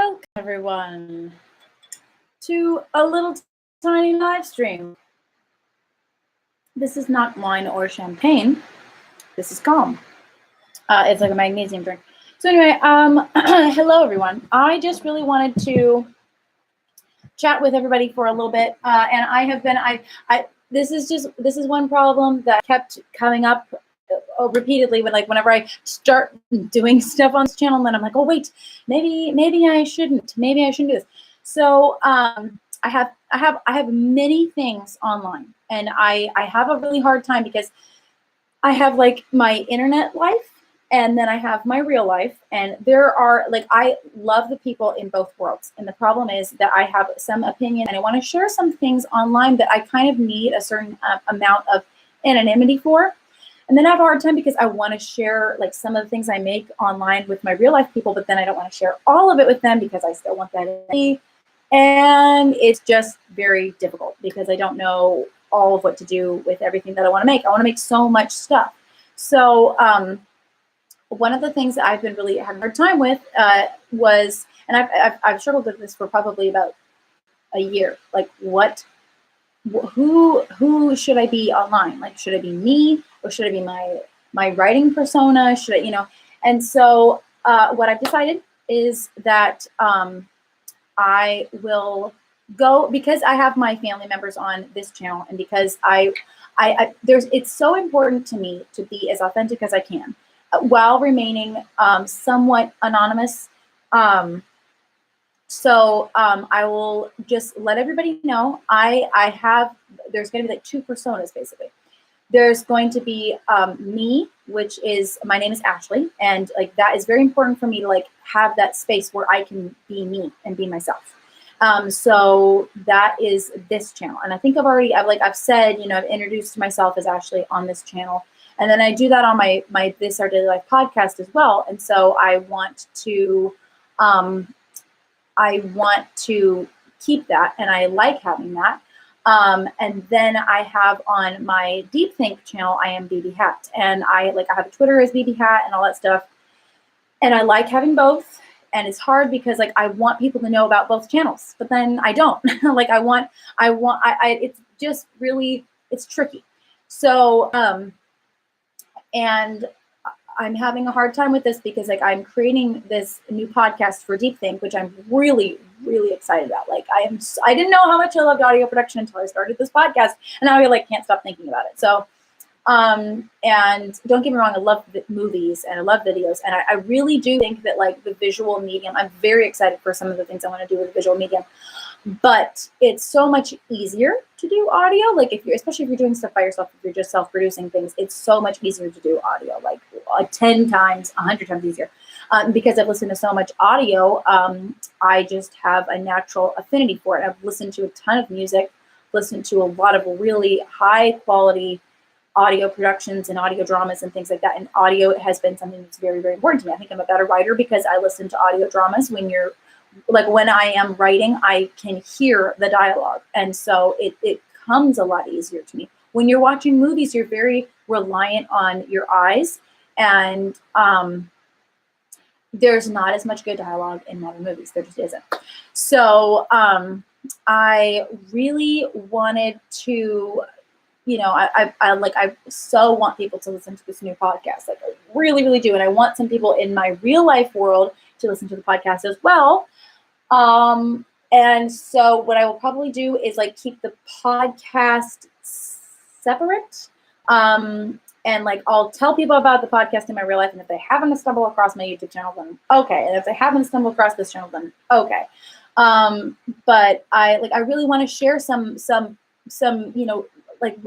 Welcome everyone to a little tiny live stream. This is not wine or champagne. This is calm. It's like a magnesium drink. So anyway, hello everyone. I just really wanted to chat with everybody for a little bit, and I have been. This is one problem that kept coming up repeatedly whenever I start doing stuff on this channel, and then I'm like, oh wait, maybe I shouldn't do this. So I have many things online, and I have a really hard time because I have like my internet life, and then I have my real life, and there are I love the people in both worlds. And the problem is that I have some opinion, and I want to share some things online that I kind of need a certain amount of anonymity for. And then I have a hard time because I want to share like some of the things I make online with my real life people, but then I don't want to share all of it with them because I still want that in me. And it's just very difficult because I don't know all of what to do with everything that I want to make. I want to make so much stuff. So one of the things that I've been really having a hard time with was, and I've struggled with this for probably about a year. Like who should I be online? Like, should I be me, or should I be my writing persona? Should I, And so what I've decided is that I will go, because I have my family members on this channel, and because it's so important to me to be as authentic as I can while remaining somewhat anonymous. So I will just let everybody know there's going to be like two personas basically. There's going to be me, which is, my name is Ashley, and like that is very important for me to like have that space where I can be me and be myself. So that is this channel, and I think I've said, I've introduced myself as Ashley on this channel, and then I do that on my This Our Daily Life podcast as well. And so I want to keep that, and I like having that. And then I have on my Deep Think channel, I am BB Hat, and I have a Twitter as BB Hat and all that stuff. And I like having both, and it's hard because I want people to know about both channels, but then I don't. It's just really, it's tricky. So, and I'm having a hard time with this because I'm creating this new podcast for Deep Think, which I'm really, really excited about. I didn't know how much I loved audio production until I started this podcast, and now I can't stop thinking about it. So, and don't get me wrong, I love movies and I love videos, and I really do think that the visual medium, I'm very excited for some of the things I want to do with the visual medium. But it's so much easier to do audio. Especially if you're doing stuff by yourself, if you're just self-producing things, it's so much easier to do audio, 10 times, 100 times easier. Because I've listened to so much audio, I just have a natural affinity for it. I've listened to a ton of music, listened to a lot of really high quality audio productions and audio dramas and things like that. And audio has been something that's very, very important to me. I think I'm a better writer because I listen to audio dramas. When I am writing, I can hear the dialogue. And so it comes a lot easier to me. When you're watching movies, you're very reliant on your eyes, and there's not as much good dialogue in modern movies. There just isn't. So I really wanted to, I so want people to listen to this new podcast. I really, really do. And I want some people in my real life world to listen to the podcast as well. And so what I will probably do is keep the podcast separate. And I'll tell people about the podcast in my real life. And if they happen to stumble across my YouTube channel, then okay. And if they happen to stumble across this channel, then okay. But I really want to share some,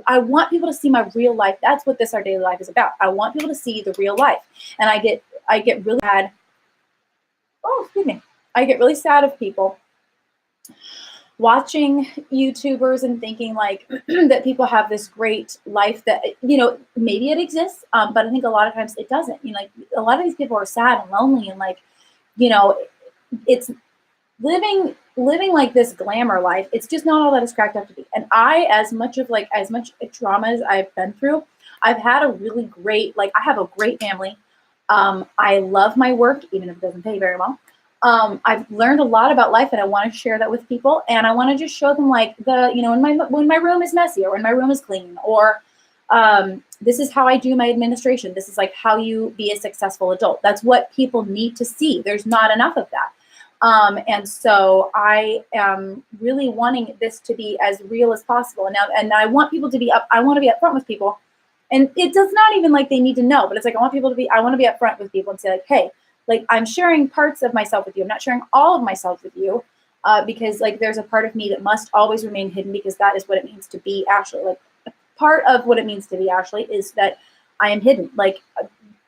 I want people to see my real life. That's what This Our Daily Life is about. I want people to see the real life. And I get really sad. Oh, excuse me. I get really sad of people watching YouTubers and thinking that people have this great life that, maybe it exists. But I think a lot of times it doesn't. A lot of these people are sad and lonely, and it's living this glamour life. It's just not all that it's cracked up to be. And as much trauma as I've been through, I've had a really great, I have a great family. I love my work, even if it doesn't pay very well. I've learned a lot about life, and I want to share that with people. And I want to just show them, like, when my room is messy, or when my room is clean, or this is how I do my administration. This is like how you be a successful adult. That's what people need to see. There's not enough of that. And so I am really wanting this to be as real as possible. And I want people to be I want to be upfront with people. And it does not even like they need to know, but it's like, I want to be upfront with people and say, like, hey, like, I'm sharing parts of myself with you. I'm not sharing all of myself with you, because, like, there's a part of me that must always remain hidden, because that is what it means to be Ashley. Like, part of what it means to be Ashley is that I am hidden. Like,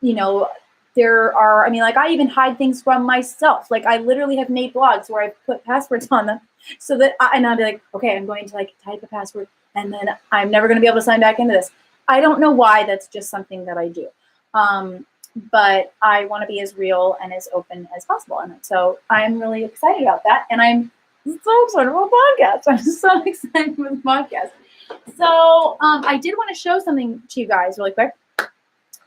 like, I even hide things from myself. Like, I literally have made blogs where I put passwords on them so that and I'll be like, okay, I'm going to, like, type a password, and then I'm never going to be able to sign back into this. I don't know why. That's just something that I do. But I want to be as real and as open as possible. And so I'm really excited about that. And I'm so excited about podcasts. I'm so excited with podcasts. So I did want to show something to you guys really quick.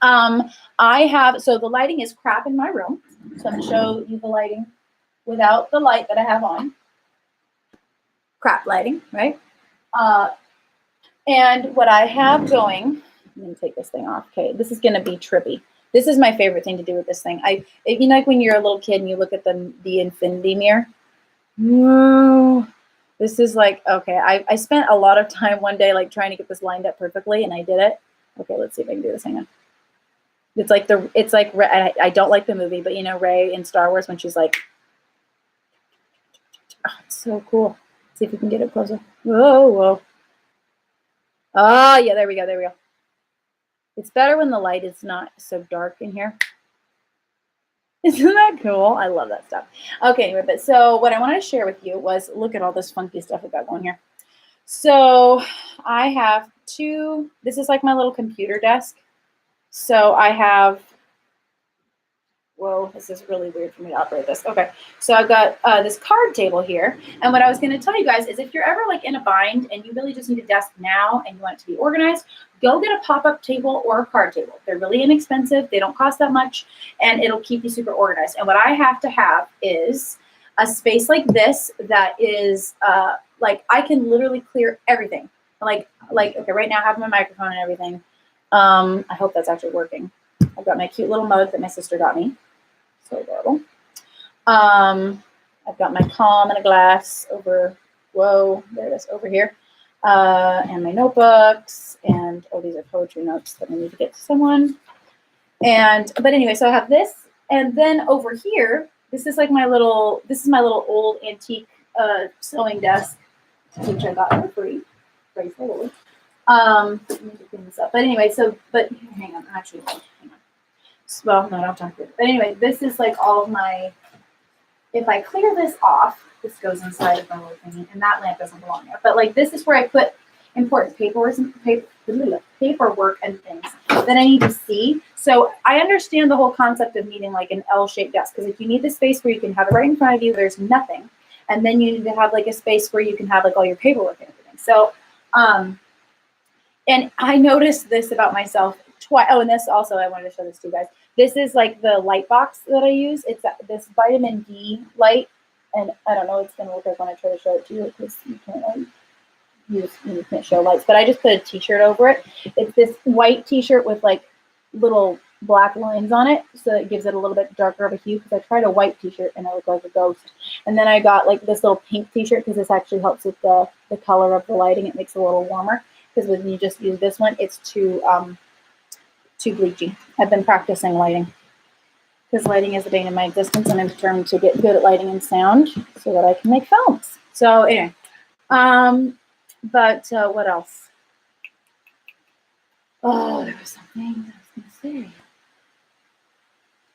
So the lighting is crap in my room. So I'm going to show you the lighting without the light that I have on. Crap lighting, right? And what I have going, I'm going to take this thing off. Okay, this is going to be trippy. This is my favorite thing to do with this thing. Like when you're a little kid and you look at the infinity mirror. Whoa. This is like, okay, I spent a lot of time one day, like, trying to get this lined up perfectly, and I did it. Okay, let's see if I can do this. Hang on. It's like I don't like the movie, but Rey in Star Wars, when she's like, oh, it's so cool. Let's see if we can get it closer. Whoa. Oh, yeah, there we go. It's better when the light is not so dark in here. Isn't that cool? I love that stuff. Okay, anyway, but so what I wanted to share with you was, look at all this funky stuff I've got going here. So I have this is like my little computer desk. So I have, whoa, this is really weird for me to operate this. Okay, so I've got this card table here. And what I was going to tell you guys is, if you're ever, like, in a bind and you really just need a desk now and you want it to be organized, go get a pop-up table or a card table. They're really inexpensive. They don't cost that much, and it'll keep you super organized. And what I have to have is a space like this that is, like, I can literally clear everything. Like, okay, right now I have my microphone and everything. I hope that's actually working. I've got my cute little mug that my sister got me. So adorable. I've got my calm in a glass over, whoa, there it is, over here. And my notebooks, and these are poetry notes that I need to get to someone. But anyway, so I have this, and then over here, this is my little old antique sewing desk, which I got for free. Praise the Lord. Let me clean this up. But anyway, but hang on, hang on. Well, no, don't talk to it. But anyway, this is like all of my, if I clear this off, this goes inside of my little thingy, and that lamp doesn't belong there. But, like, this is where I put important paperwork and things that I need to see. So I understand the whole concept of needing, like, an L-shaped desk, because if you need the space where you can have it right in front of you, there's nothing. And then you need to have, like, a space where you can have, like, all your paperwork and everything. So, and I noticed this about myself twice. Oh, and this also, I wanted to show this to you guys. This is like the light box that I use. It's this vitamin D light, and I don't know what it's going to look like when I try to show it to you, because you can't show lights. But I just put a T-shirt over it. It's this white T-shirt with, like, little black lines on it, so it gives it a little bit darker of a hue, because I tried a white T-shirt and I look like a ghost. And then I got, like, this little pink T-shirt, because this actually helps with the color of the lighting. It makes it a little warmer, because when you just use this one, it's too bleachy. I've been practicing lighting, because lighting is the bane of my existence, and I'm determined to get good at lighting and sound so that I can make films. So anyway, but what else? Oh, there was something I was going to say.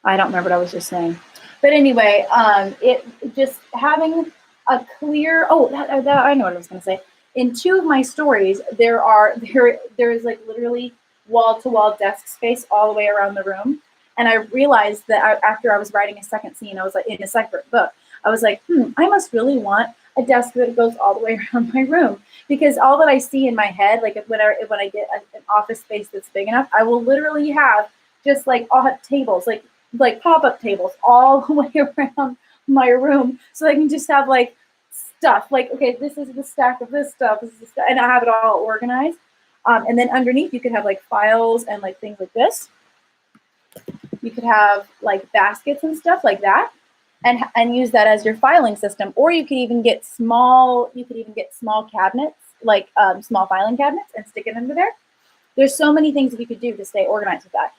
I don't remember what I was just saying. But anyway, it just having a clear, I know what I was going to say. In 2 of my stories, there is like literally wall-to-wall desk space all the way around the room. And I realized that after I was writing a second scene, I was like, in a separate book, I was like, I must really want a desk that goes all the way around my room, because all that I see in my head, like when I get an office space that's big enough, I will literally have just like all tables, like pop-up tables all the way around my room so I can just have like stuff. Like, okay, this is the stack of this stuff, this is the stuff, and I have it all organized. And then underneath you could have like files and like things like this. You could have like baskets and stuff like that, and use that as your filing system. Or you could even get small cabinets, like small filing cabinets, and stick it under there. There's so many things that you could do to stay organized with that.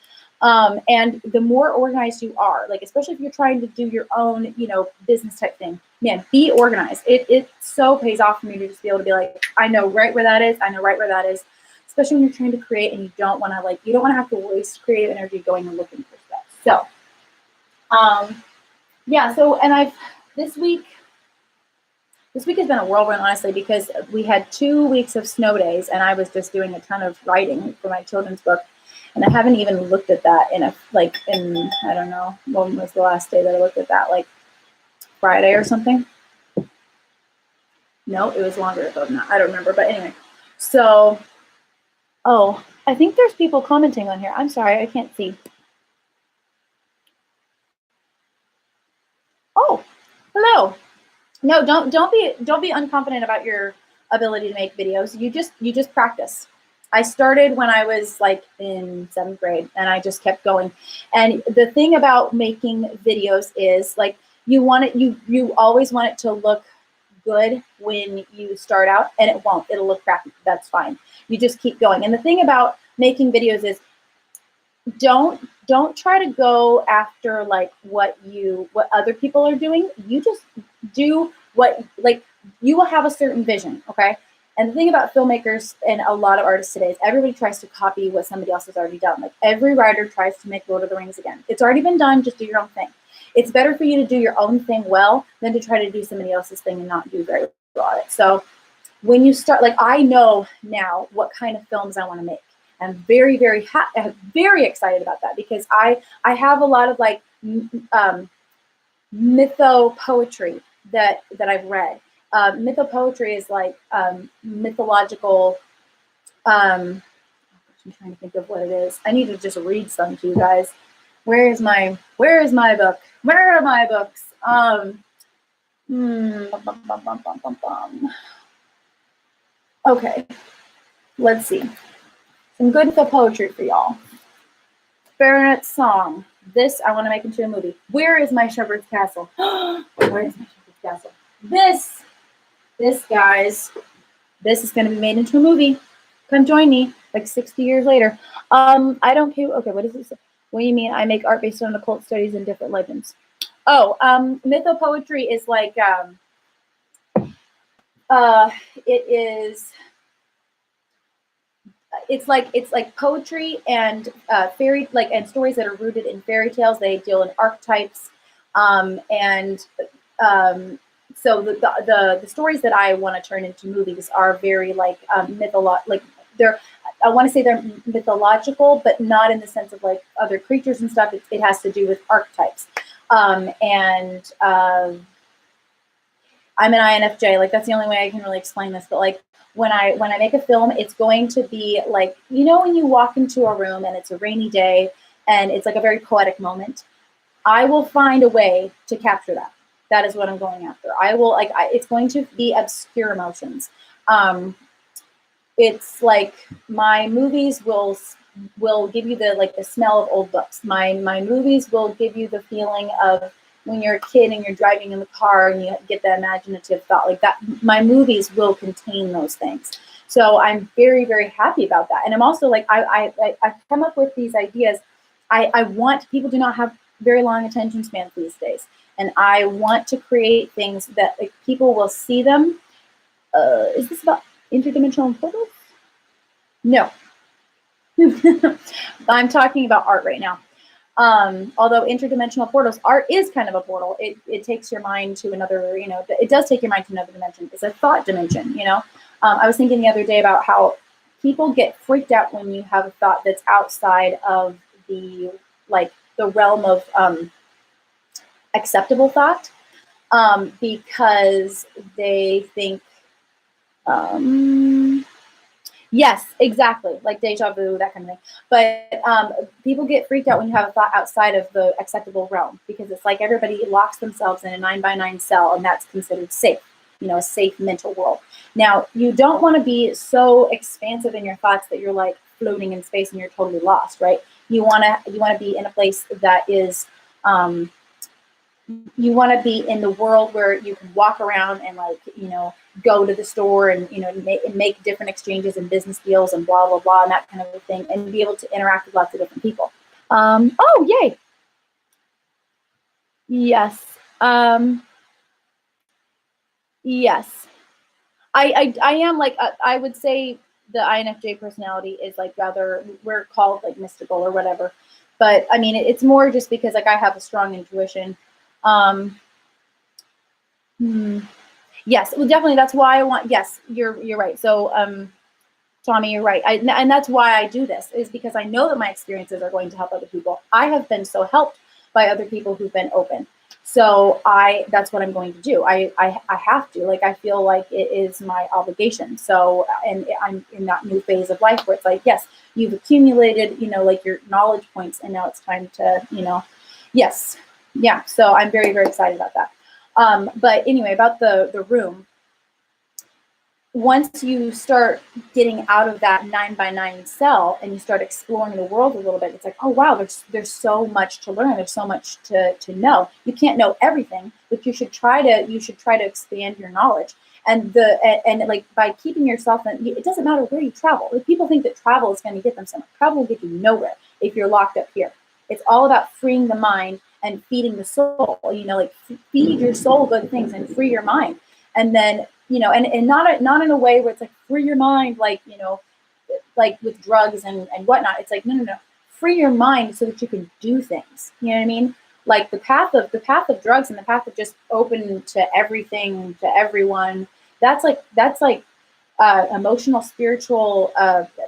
And the more organized you are, like especially if you're trying to do your own, business type thing, man, be organized. It so pays off for me to just be able to be like, I know right where that is. I know right where that is. Especially when you're trying to create and you don't want to have to waste creative energy going and looking for stuff. So, yeah. So, and this week has been a whirlwind, honestly, because we had 2 weeks of snow days, and I was just doing a ton of writing for my children's book. And I haven't even looked at that in I don't know, when was the last day that I looked at that, like Friday or something? No, it was longer ago than that. I don't remember. But anyway, so, oh, I think there's people commenting on here. I'm sorry, I can't see. Oh, hello. No, don't be unconfident about your ability to make videos. You just practice. I started when I was like in 7th grade, and I just kept going. And the thing about making videos is like you always want it to look good when you start out, and it won't. It'll look crappy. That's fine. You just keep going. And the thing about making videos is don't try to go after like what other people are doing. You just do what, like, you will have a certain vision, okay? And the thing about filmmakers and a lot of artists today is everybody tries to copy what somebody else has already done. Like every writer tries to make Lord of the Rings again. It's already been done, just do your own thing. It's better for you to do your own thing well than to try to do somebody else's thing and not do very well at it. So when you start, like, I know now what kind of films I want to make. I'm very, very excited about that, because I have a lot of like mytho poetry that I've read. Mytho poetry is like mythological. I'm trying to think of what it is. I need to just read some to you guys. Where is my book? Where are my books? Okay, let's see. Some good poetry for y'all. Baronet's Song. This I want to make into a movie. Where is my Shepherd's Castle? Where is my Shepherd's Castle? This guys, this is going to be made into a movie. Come join me, like 60 years later. I don't care. Okay, what does it say? What do you mean? I make art based on occult studies and different legends. Oh, mythopoetry is like it is. It's like poetry and and stories that are rooted in fairy tales. They deal in archetypes, and so the stories that I want to turn into movies are very like like they're. I want to say they're mythological, but not in the sense of like other creatures and stuff. It has to do with archetypes, and I'm an INFJ. Like that's the only way I can really explain this. But like when I make a film, it's going to be like, when you walk into a room and it's a rainy day and it's like a very poetic moment, I will find a way to capture that. That is what I'm going after. I will it's going to be obscure emotions. It's like my movies will give you the smell of old books. My movies will give you the feeling of when you're a kid and you're driving in the car and you get that imaginative thought like that. My movies will contain those things. So I'm very, very happy about that. And I'm also like, I've come up with these ideas. I want, people do not have very long attention spans these days. And I want to create things that like, people will see them. Is this about interdimensional portals? No. I'm talking about art right now. Although interdimensional portals, art is kind of a portal. It takes your mind to another, it does take your mind to another dimension. It's a thought dimension, I was thinking the other day about how people get freaked out when you have a thought that's outside of the realm of acceptable thought, because they think Yes, exactly. Like deja vu, that kind of thing. But people get freaked out when you have a thought outside of the acceptable realm, because it's like everybody locks themselves in a 9 by 9 cell, and that's considered safe, a safe mental world. Now, you don't want to be so expansive in your thoughts that you're like floating in space and you're totally lost, right? You want to be in a place that is um, you want to be in the world where you can walk around and like go to the store and make different exchanges and business deals and blah blah blah and that kind of a thing, and be able to interact with lots of different people. Oh yay, yes, yes. I am like I would say the INFJ personality is like rather, we're called like mystical or whatever, but I mean it's more just because like I have a strong intuition. um hmm, Yes, well, definitely. That's why I want. Yes, you're right. So, Tommy, you're right. And that's why I do this, is because I know that my experiences are going to help other people. I have been so helped by other people who've been open. So that's what I'm going to do. I have to. Like, I feel like it is my obligation. So, and I'm in that new phase of life where it's like, yes, you've accumulated, like your knowledge points, and now it's time to, yes, yeah. So I'm very, very excited about that. But anyway, about the room, once you start getting out of that 9 by 9 cell and you start exploring the world a little bit, it's like, oh wow, there's so much to learn. There's so much to know. You can't know everything, but you should try to expand your knowledge. And like by keeping yourself in, it doesn't matter where you travel. Like, people think that travel is going to get them somewhere. Travel will get you nowhere if you're locked up here. It's all about freeing the mind and feeding the soul. Like, feed your soul good things and free your mind. And then, and not in a way where it's like free your mind, like, like with drugs and whatnot. It's like, no. Free your mind so that you can do things. You know what I mean? Like the path of drugs and the path of just open to everything, to everyone. That's like emotional, spiritual,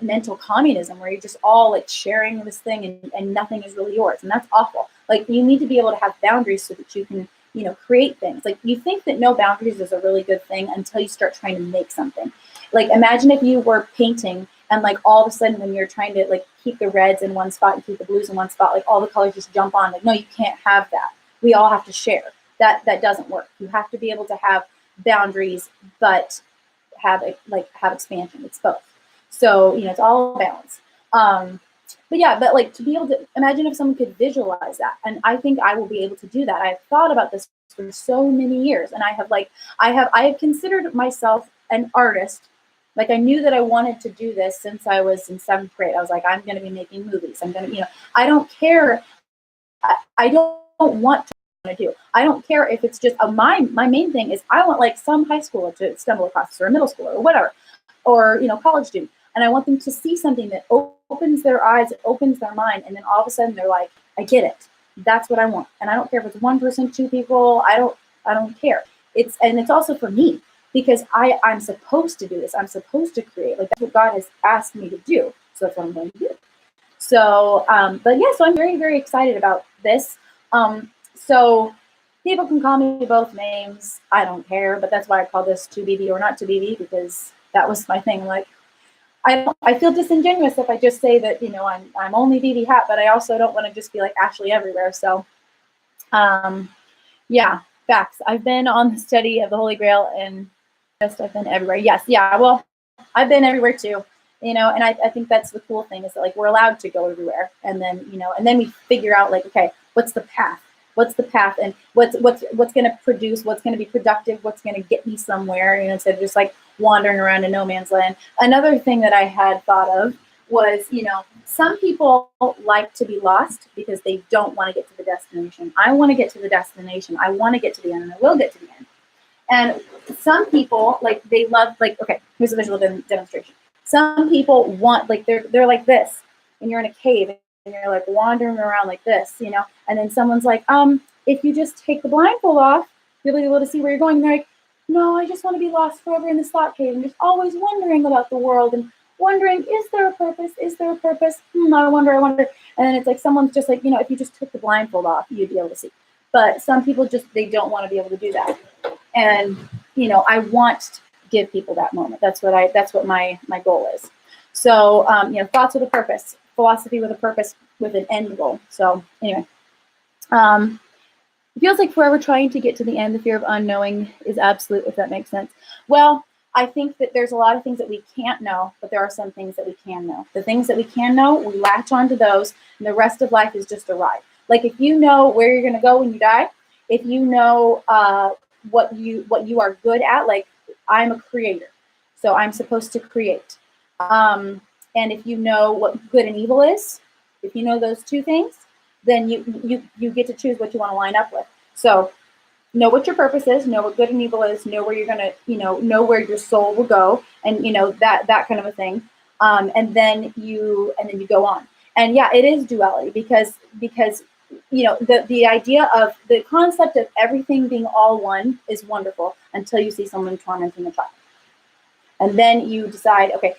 mental communism, where you're just all like sharing this thing, and nothing is really yours. And that's awful. Like, you need to be able to have boundaries so that you can, create things. Like, you think that no boundaries is a really good thing until you start trying to make something. Like, imagine if you were painting, and like all of a sudden when you're trying to like keep the reds in one spot and keep the blues in one spot, like all the colors just jump on. Like, no, you can't have that. We all have to share. That doesn't work. You have to be able to have boundaries, but have expansion. It's both. So it's all balance. But like, to be able to imagine if someone could visualize that, and I think I will be able to do that. I've thought about this for so many years, and I have considered myself an artist. Like, I knew that I wanted to do this since I was in 7th grade. I was like, I'm going to be making movies. I'm going to, I don't care. I don't want to do. I don't care if it's just my main thing is I want like some high schooler to stumble across this, or a middle schooler or whatever, or college student, and I want them to see something that opens their eyes, opens their mind, and then all of a sudden they're like, I get it. That's what I want. And I don't care if it's one person, two people. I don't care. It's also for me, because I'm supposed to do this. I'm supposed to create. Like, that's what God has asked me to do. So that's what I'm going to do. So, but yeah, so I'm very, very excited about this. So people can call me both names. I don't care, but that's why I call this 2BB or not 2BB, because that was my thing. Like, I feel disingenuous if I just say that, I'm only BB Hat, but I also don't want to just be like Ashley everywhere. So, yeah, facts. I've been on the study of the Holy Grail, and I've been everywhere. Yes, yeah. Well, I've been everywhere too. And I think that's the cool thing, is that like we're allowed to go everywhere, and then and then we figure out like, okay, what's the path? What's the path, and what's going to produce, what's going to be productive, what's going to get me somewhere, instead of just like wandering around in no man's land. Another thing that I had thought of was, some people like to be lost because they don't want to get to the destination. I want to get to the destination. I want to get to the end, and I will get to the end. And some people, like, they love, like, okay, here's a visual demonstration. Some people want, like, they're like this, and you're in a cave, and you're like wandering around like this, and then someone's like, if you just take the blindfold off, you'll be able to see where you're going. And they're like, no, I just want to be lost forever in this thought cave, and just always wondering about the world, and wondering, is there a purpose? Is there a purpose? I wonder. And then it's like, someone's just like, if you just took the blindfold off, you'd be able to see. But some people they don't want to be able to do that. And, I want to give people that moment. That's what my goal is. So, thoughts with a purpose, philosophy with a purpose, with an end goal. So anyway, it feels like forever trying to get to the end. The fear of unknowing is absolute, if that makes sense. Well, I think that there's a lot of things that we can't know, but there are some things that we can know. The things that we can know, we latch onto those, and the rest of life is just a ride. Like if you know where you're going to go when you die, if you know what you are good at, like I'm a creator, so I'm supposed to create. And if you know what good and evil is, if you know those two things, then you get to choose what you want to line up with. So know what your purpose is, know what good and evil is, know where you're gonna, know where your soul will go, and that kind of a thing. And then you go on. And yeah, it is duality because the idea of the concept of everything being all one is wonderful until you see someone tormenting a child. And then you decide, okay,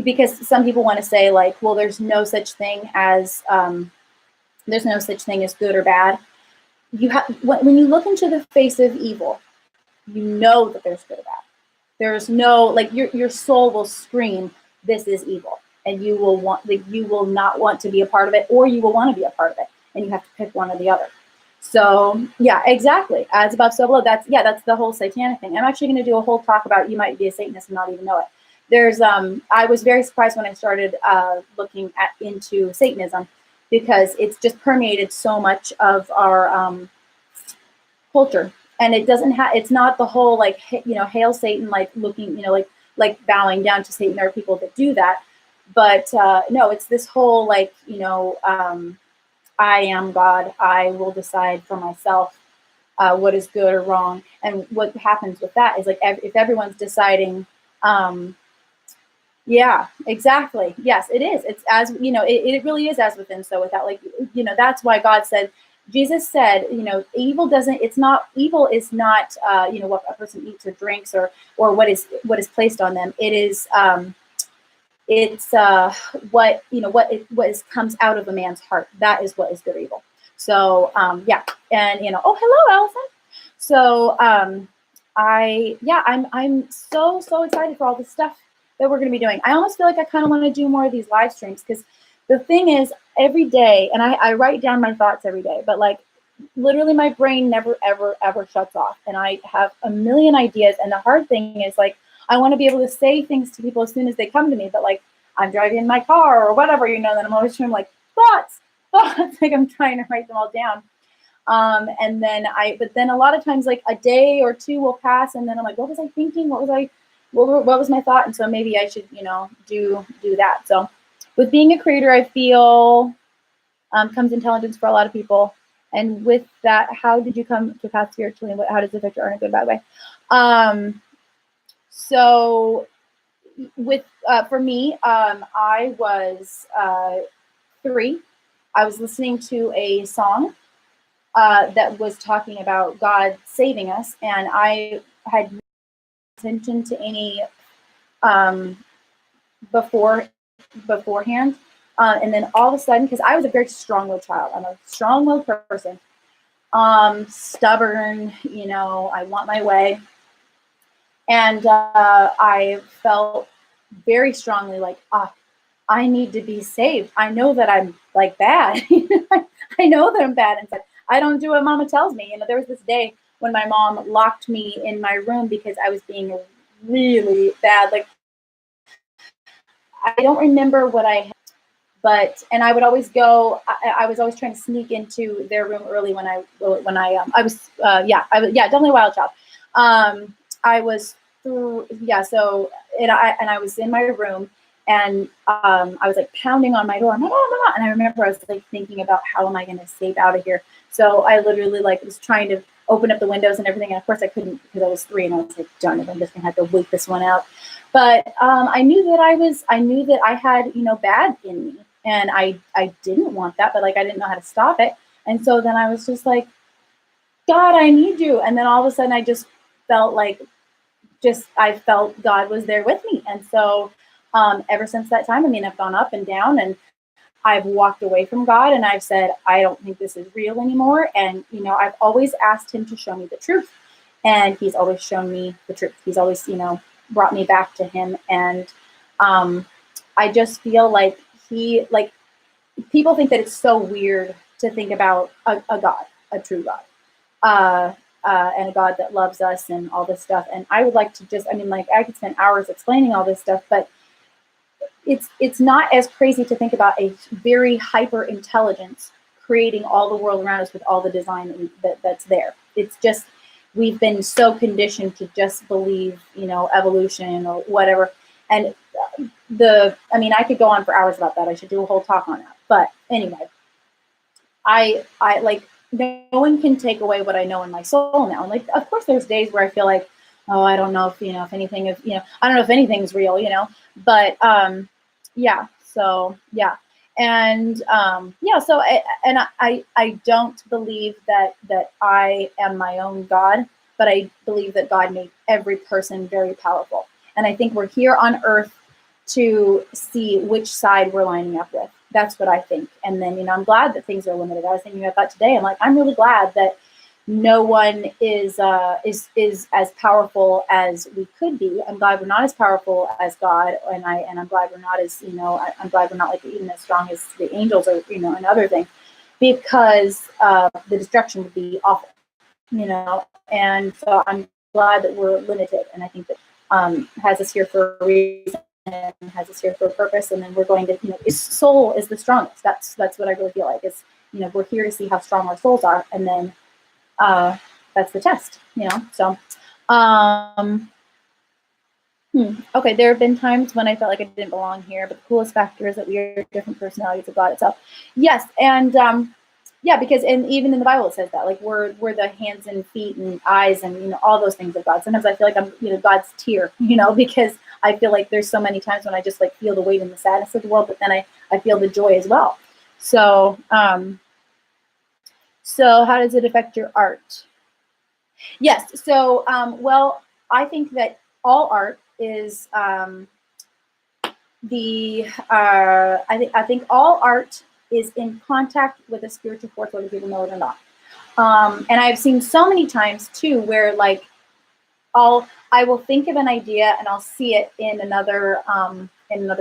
because some people want to say like, well, there's no such thing as good or bad. You have, when you look into the face of evil, you know that there's good or bad. There's no, like, your soul will scream, this is evil, and you will not want to be a part of it, or you will want to be a part of it, and you have to pick one or the other. So yeah, exactly. As above, so below. That's the whole satanic thing. I'm actually going to do a whole talk about you might be a Satanist and not even know it. There's I was very surprised when I started looking into Satanism, because it's just permeated so much of our culture, and it doesn't have. It's not the whole like hail Satan, like looking like bowing down to Satan. There are people that do that, but no, it's this whole like I am God. I will decide for myself what is good or wrong. And what happens with that is like if everyone's deciding. Yeah, exactly. Yes, it is. It's as it really is as within, so without. Like that's why God said, Jesus said, evil doesn't. It's not evil. Is not what a person eats or drinks or what is placed on them. It is it's what comes out of a man's heart. That is what is good or evil. So yeah, and oh, hello, Allison. So I'm so excited for all this stuff that we're going to be doing. I almost feel like I kind of want to do more of these live streams, because the thing is, every day, and I write down my thoughts every day, but like literally my brain never ever shuts off, and I have a million ideas. And the hard thing is like I want to be able to say things to people as soon as they come to me, but like I'm driving in my car or whatever, then I'm always trying like thoughts, like I'm trying to write them all down. But then a lot of times like a day or two will pass, and then I'm like, what was I thinking? What was my thought? And so maybe I should, do that. So with being a creator, I feel comes intelligence for a lot of people. And with that, how did you come to path spiritually, and how does it affect your art in a good, bad way? So with for me, I was 3. I was listening to a song that was talking about God saving us, and I had no attention to any beforehand, and then all of a sudden, because I was a very strong-willed child, I'm a strong-willed person, stubborn, I want my way, and I felt very strongly like, I need to be saved. I know that I'm like bad. I know that I'm bad inside. I don't do what Mama tells me. There was this day when my mom locked me in my room because I was being really bad. Like, I don't remember what I had, and I would always go. I was always trying to sneak into their room early when I was definitely a wild child. I was through So I was in my room. And I was like pounding on my door, Mama, Mama. And I remember I was like thinking about how am I going to save out of here. So I literally like was trying to open up the windows and everything. And of course I couldn't, because I was 3, and I was like, darn it, I'm just going to have to wait this one out. But I knew that I had, bad in me, and I didn't want that, but like I didn't know how to stop it. And so then I was just like, God, I need you. And then all of a sudden I just felt like, I felt God was there with me. And so ever since that time, I've gone up and down, and I've walked away from God, and I've said, I don't think this is real anymore. And, I've always asked him to show me the truth, and he's always shown me the truth. He's always, brought me back to him. And I just feel like people think that it's so weird to think about a God, a true God, and a God that loves us and all this stuff. And I would like to just, I mean, like I could spend hours explaining all this stuff, but it's not as crazy to think about a very hyper intelligence creating all the world around us with all the design that's there. It's just, we've been so conditioned to just believe, evolution or whatever. And I mean, I could go on for hours about that. I should do a whole talk on that. But anyway, I like, no one can take away what I know in my soul now. And like, of course there's days where I feel like, oh, I don't know if, if anything is, I don't know if anything's real, but, yeah. So, yeah. And, yeah, so, I don't believe that I am my own God, but I believe that God made every person very powerful. And I think we're here on earth to see which side we're lining up with. That's what I think. And then, I'm glad that things are limited. I was thinking about that today. I'm like, I'm really glad that no one is as powerful as we could be. I'm glad we're not as powerful as God, and I'm glad we're not as, I'm glad we're not like even as strong as the angels or, another thing, because the destruction would be awful, and so I'm glad that we're limited, and I think that has us here for a reason and has us here for a purpose, and then we're going to, his soul is the strongest. That's what I really feel like is, we're here to see how strong our souls are, and then that's the test, so, okay, there have been times when I felt like I didn't belong here, but the coolest factor is that we are different personalities of God itself. Yes, and yeah, because even in the Bible it says that, like, we're the hands and feet and eyes and, all those things of God. Sometimes I feel like I'm, God's tear, because I feel like there's so many times when I just like feel the weight and the sadness of the world, but then I feel the joy as well. So, so how does it affect your art? Yes. So, well, I think that all art is I think all art is in contact with a spiritual force, whether people know it or not. And I've seen so many times too, where like I will think of an idea and I'll see it in another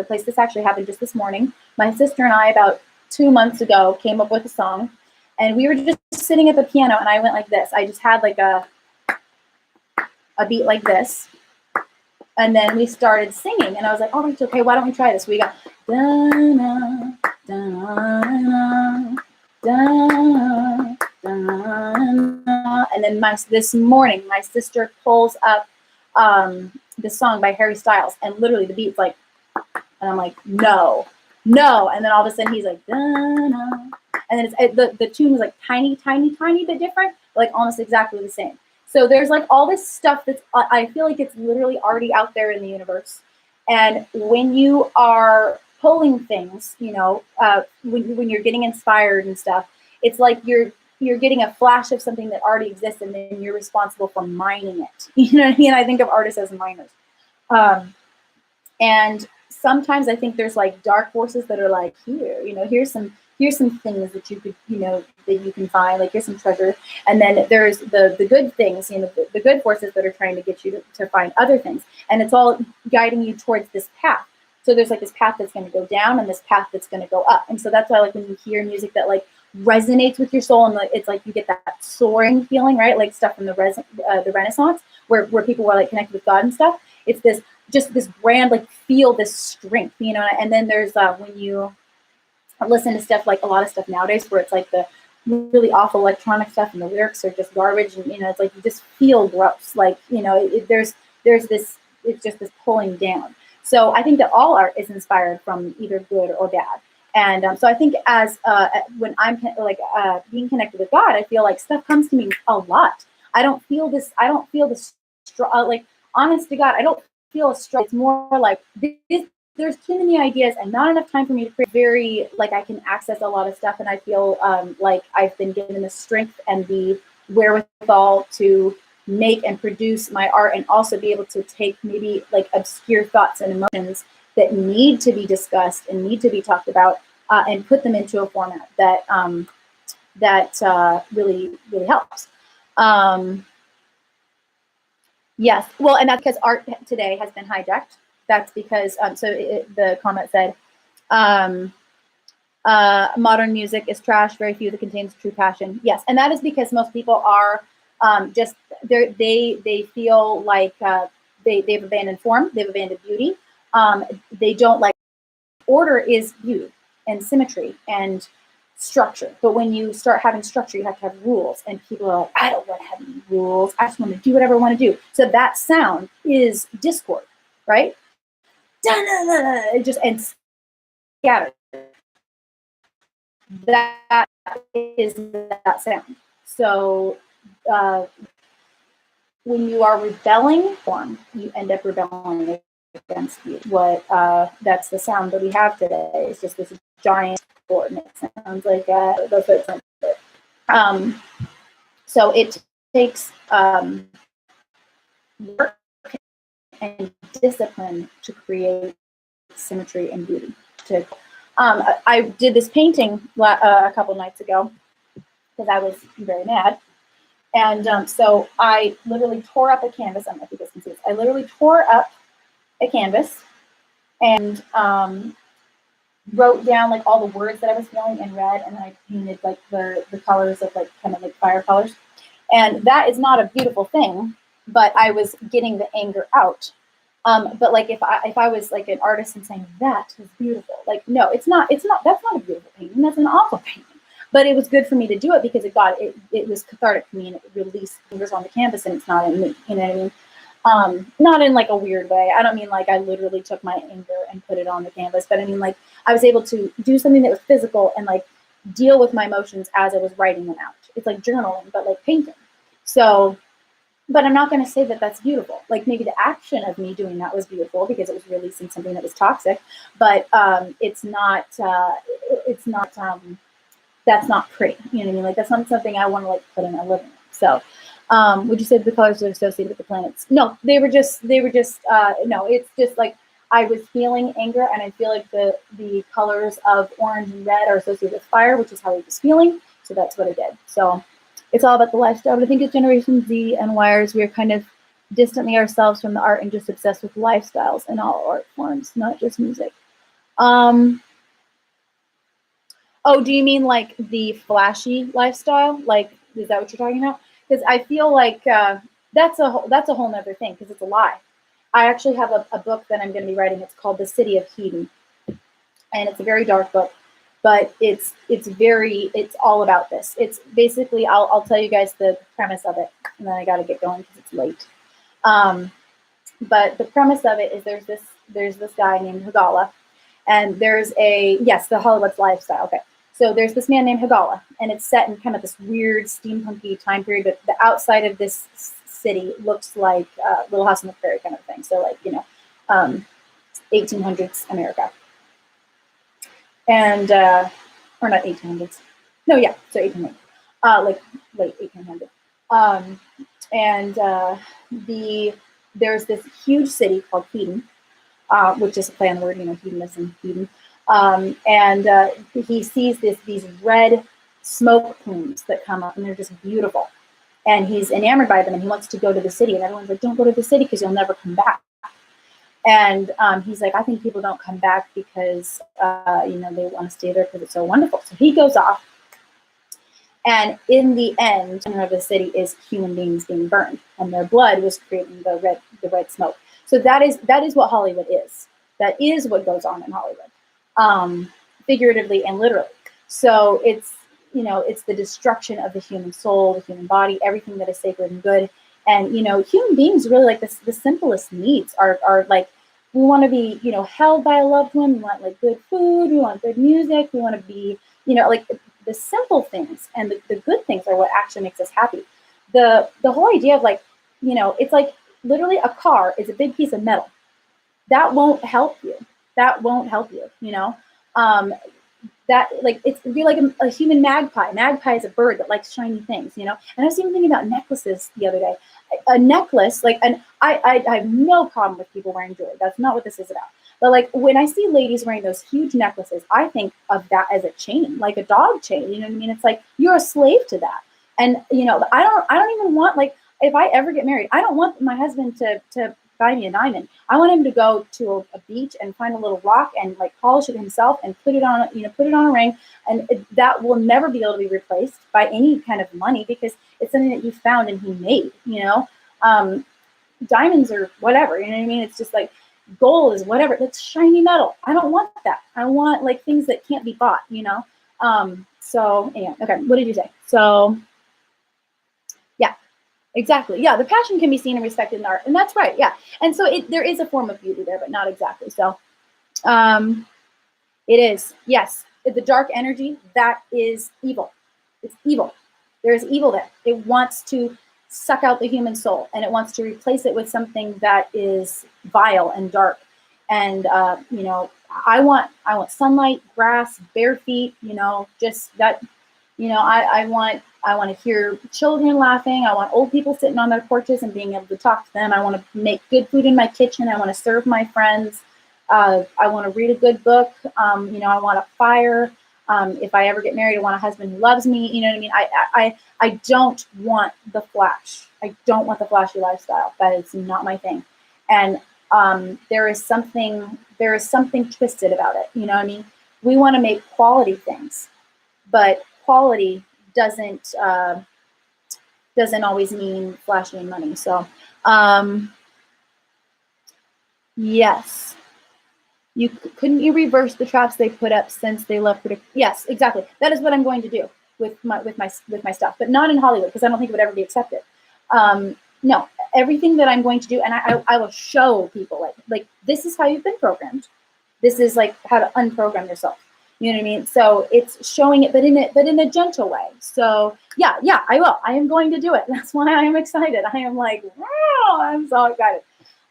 place. This actually happened just this morning. My sister and I, about 2 months ago, came up with a song, and we were just sitting at the piano, and I went like this. I just had like a beat like this, and then we started singing, and I was like, oh, okay, why don't we try this? We got da-na, da-na, da-na, da-na, and then this morning, my sister pulls up this song by Harry Styles, and literally the beat's like, and I'm like, no, and then all of a sudden he's like, da-na, and then the tune is like tiny bit different, like almost exactly the same. So there's like all this stuff that's, I feel like it's literally already out there in the universe. And when you are pulling things, when you're getting inspired and stuff, it's like you're getting a flash of something that already exists, and then you're responsible for mining it. You know what I mean? I think of artists as miners. And sometimes I think there's like dark forces that are like, here's some things that you could, that you can find, like here's some treasure. And then there's the good things, the good forces that are trying to get you to find other things. And it's all guiding you towards this path. So there's like this path that's going to go down and this path that's going to go up. And so that's why, like, when you hear music that like resonates with your soul, and like, it's like you get that soaring feeling, right? Like stuff from the Renaissance, where people were like connected with God and stuff. It's this grand, like, feel this strength, and then there's when you listen to stuff, like a lot of stuff nowadays where it's like the really awful electronic stuff and the lyrics are just garbage, and it's like you just feel gross, like there's this, it's just this pulling down. So I think that all art is inspired from either good or bad. And so I think as when I'm like being connected with God, I feel like stuff comes to me a lot. I don't feel this like, honest to God, I don't feel a struggle. It's more like there's too many ideas and not enough time for me to create. Very, like, I can access a lot of stuff, and I feel like I've been given the strength and the wherewithal to make and produce my art, and also be able to take maybe like obscure thoughts and emotions that need to be discussed and need to be talked about, and put them into a format that really helps. Yes, well, and that's because art today has been hijacked That's because, the comment said, modern music is trash, very few that contains true passion. Yes, and that is because most people are just, they feel like they've abandoned form, they've abandoned beauty. They don't like, order is beauty and symmetry and structure. But when you start having structure, you have to have rules. And people are like, I don't want to have any rules. I just want to do whatever I want to do. So that sound is discord, right? It just, and scattered. That is that sound. So when you are rebelling form, you end up rebelling against you. What that's the sound that we have today. It's just this giant board, and it sounds like that's what it sounds like. So it takes work and discipline to create symmetry and beauty. I did this painting a couple nights ago because I was very mad. And so I literally tore up a canvas. I don't know if you guys can see this. I literally tore up a canvas and wrote down like all the words that I was feeling in red, and then I painted like the colors of like kind of like fire colors. And that is not a beautiful thing, but I was getting the anger out. But like if I was like an artist and saying that is beautiful, like no, it's not. That's not a beautiful painting. That's an awful painting. But it was good for me to do it because it was cathartic for me, and it released fingers on the canvas, and it's not in me. You know what I mean? Not in like a weird way. I don't mean like I literally took my anger and put it on the canvas, but I mean like I was able to do something that was physical and like deal with my emotions as I was writing them out. It's like journaling, but like painting. So, but I'm not going to say that that's beautiful. Like maybe the action of me doing that was beautiful because it was releasing something that was toxic, but it's not. That's not pretty. You know what I mean? Like that's not something I want to like put in my living room. So, would you say the colors are associated with the planets? No, they were just. No, it's just like I was feeling anger, and I feel like the colors of orange and red are associated with fire, which is how I was feeling. So that's what I did. So it's all about the lifestyle. But I think as Generation Z and Yers, we are kind of distantly ourselves from the art and just obsessed with lifestyles in all art forms, not just music. Oh, do you mean like the flashy lifestyle? Like, is that what you're talking about? Because I feel like that's a whole nother thing because it's a lie. I actually have a book that I'm going to be writing. It's called The City of Hedon, and it's a very dark book, but it's all about this. It's basically I'll tell you guys the premise of it, and then I got to get going because it's late. But the premise of it is there's this guy named Hagala, and there's the Hollywood's lifestyle. Okay. So there's this man named Hagala, and it's set in kind of this weird steampunky time period. But the outside of this city looks like Little House on the Prairie kind of thing. So like 1800s America, and or not 1800s. No, yeah, so 1800s, like late 1800s. There's this huge city called Hedon, which is a play on the word, hedonism, Hedon. And he sees these red smoke plumes that come up, and they're just beautiful. And he's enamored by them, and he wants to go to the city. And everyone's like, "Don't go to the city because you'll never come back." And he's like, "I think people don't come back because they want to stay there because it's so wonderful." So he goes off, and in the end, the center of the city is human beings being burned, and their blood was creating the red smoke. So that is what Hollywood is. That is what goes on in Hollywood, figuratively and literally. So it's the destruction of the human soul, the human body, everything that is sacred and good. And human beings really like the simplest needs are like we want to be held by a loved one. We want like good food. We want good music. We want to be like the simple things, and the good things are what actually makes us happy. The whole idea of like it's like literally a car is a big piece of metal that won't help you. That like you're like a human magpie. Magpie is a bird that likes shiny things, And I was even thinking about necklaces the other day. A necklace, and I have no problem with people wearing jewelry. That's not what this is about. But like when I see ladies wearing those huge necklaces, I think of that as a chain, like a dog chain. You know what I mean? It's like you're a slave to that. And I don't even want, like, if I ever get married, I don't want my husband to buy me a diamond. I want him to go to a beach and find a little rock and like polish it himself and put it on, put it on a ring. And that will never be able to be replaced by any kind of money because it's something that he found and he made, diamonds or whatever, you know what I mean? It's just like gold is whatever. That's shiny metal. I don't want that. I want like things that can't be bought, So anyway, okay, what did you say? So yeah, exactly. Yeah, the passion can be seen and respected in art, and that's right. Yeah, and so there is a form of beauty there, but not exactly. So it is, yes, the dark energy, that is evil. It's evil. There is evil there. It wants to suck out the human soul, and it wants to replace it with something that is vile and dark. And I want sunlight, grass, bare feet. Just that. I want to hear children laughing. I want old people sitting on their porches and being able to talk to them. I want to make good food in my kitchen. I want to serve my friends. I want to read a good book. I want a fire. If I ever get married, I want a husband who loves me. You know what I mean? I don't want the flash. I don't want the flashy lifestyle. That is not my thing. And there is something twisted about it. You know what I mean? We want to make quality things, but quality doesn't always mean flashy and money. So yes. Couldn't you reverse the traps they put up since they love Yes, exactly. That is what I'm going to do with my stuff, but not in Hollywood because I don't think it would ever be accepted. No, everything that I'm going to do, and I will show people like this is how you've been programmed. This is like how to unprogram yourself. You know what I mean? So it's showing it, but in a gentle way. So yeah, I will. I am going to do it. That's why I am excited. I am like, wow, I'm so excited.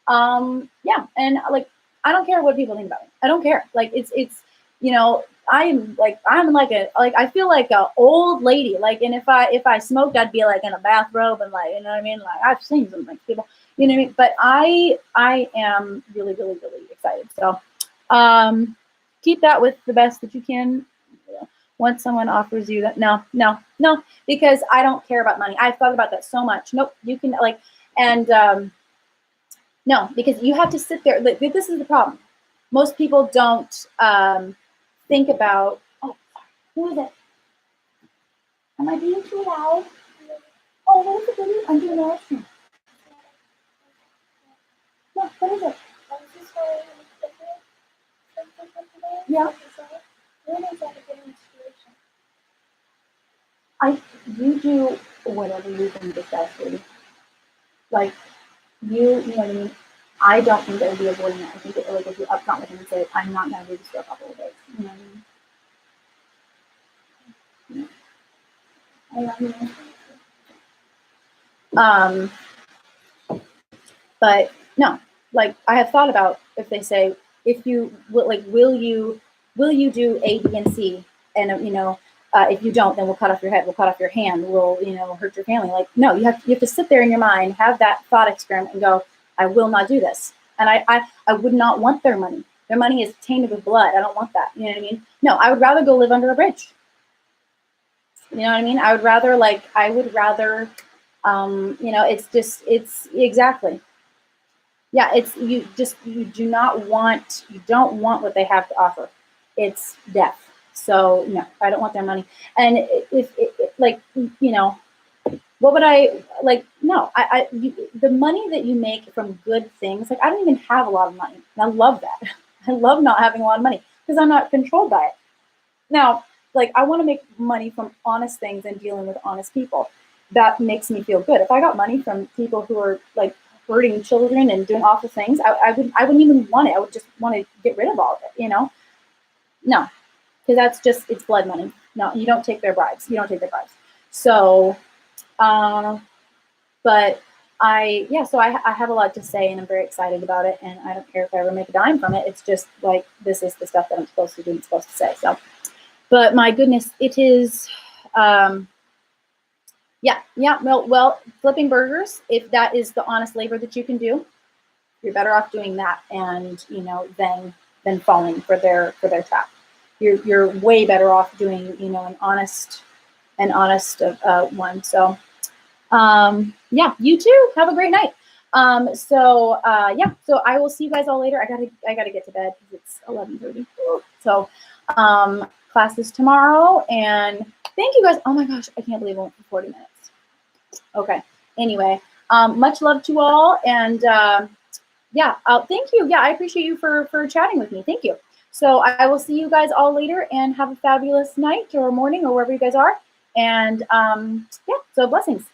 Yeah, and like I don't care what people think about me. I don't care. Like it's I'm like I feel like an old lady. Like, and if I smoked, I'd be like in a bathrobe and like, you know what I mean? Like I've seen some like people, you know what I mean? But I am really, really, really excited. So keep that with the best that you can. Once someone offers you that, no, because I don't care about money. I've thought about that so much. Nope, you can like, and no, because you have to sit there. This is the problem. Most people don't think about, oh, who is it? Am I being too loud? Oh, what is it? I'm doing a live stream. No, what is it? Yeah. You do whatever you think is best for you. Like, you know what I mean? I don't think that would be avoiding it. I think it like if you upfront with him and say, I'm not gonna do this for a couple of days. You know what I mean? But no, like I have thought about if they say, if you will you do A, B, and C, and if you don't, then we'll cut off your head, we'll cut off your hand, we'll hurt your family. Like no, you have to sit there in your mind, have that thought experiment, and go, I will not do this. And I would not want their money. Their money is tainted with blood. I don't want that. You know what I mean? No, I would rather go live under a bridge. You know what I mean? I would rather it's exactly. Yeah, you don't want what they have to offer. It's death. So no, I don't want their money. And if what would I like? No, the money that you make from good things, like I don't even have a lot of money. And I love that. I love not having a lot of money because I'm not controlled by it. Now, like I want to make money from honest things and dealing with honest people. That makes me feel good. If I got money from people who are like hurting children and doing awful things, I wouldn't even want it. I would just want to get rid of all of it, No, because it's blood money. No, you don't take their bribes. You don't take their bribes. So, but I have a lot to say and I'm very excited about it. And I don't care if I ever make a dime from it. It's just like, this is the stuff that I'm supposed to do and supposed to say. So, but my goodness, it is, well, flipping burgers, if that is the honest labor that you can do, you're better off doing that and, than falling for their trap. You're way better off doing, an honest one. So, you too, have a great night. Yeah, so I will see you guys all later. I gotta get to bed because it's 11:30. So classes tomorrow, and thank you guys. Oh my gosh, I can't believe it went for 40 minutes. Okay. Anyway, much love to all, and yeah, thank you. Yeah, I appreciate you for chatting with me. Thank you. So I will see you guys all later, and have a fabulous night or morning or wherever you guys are. And yeah, so blessings.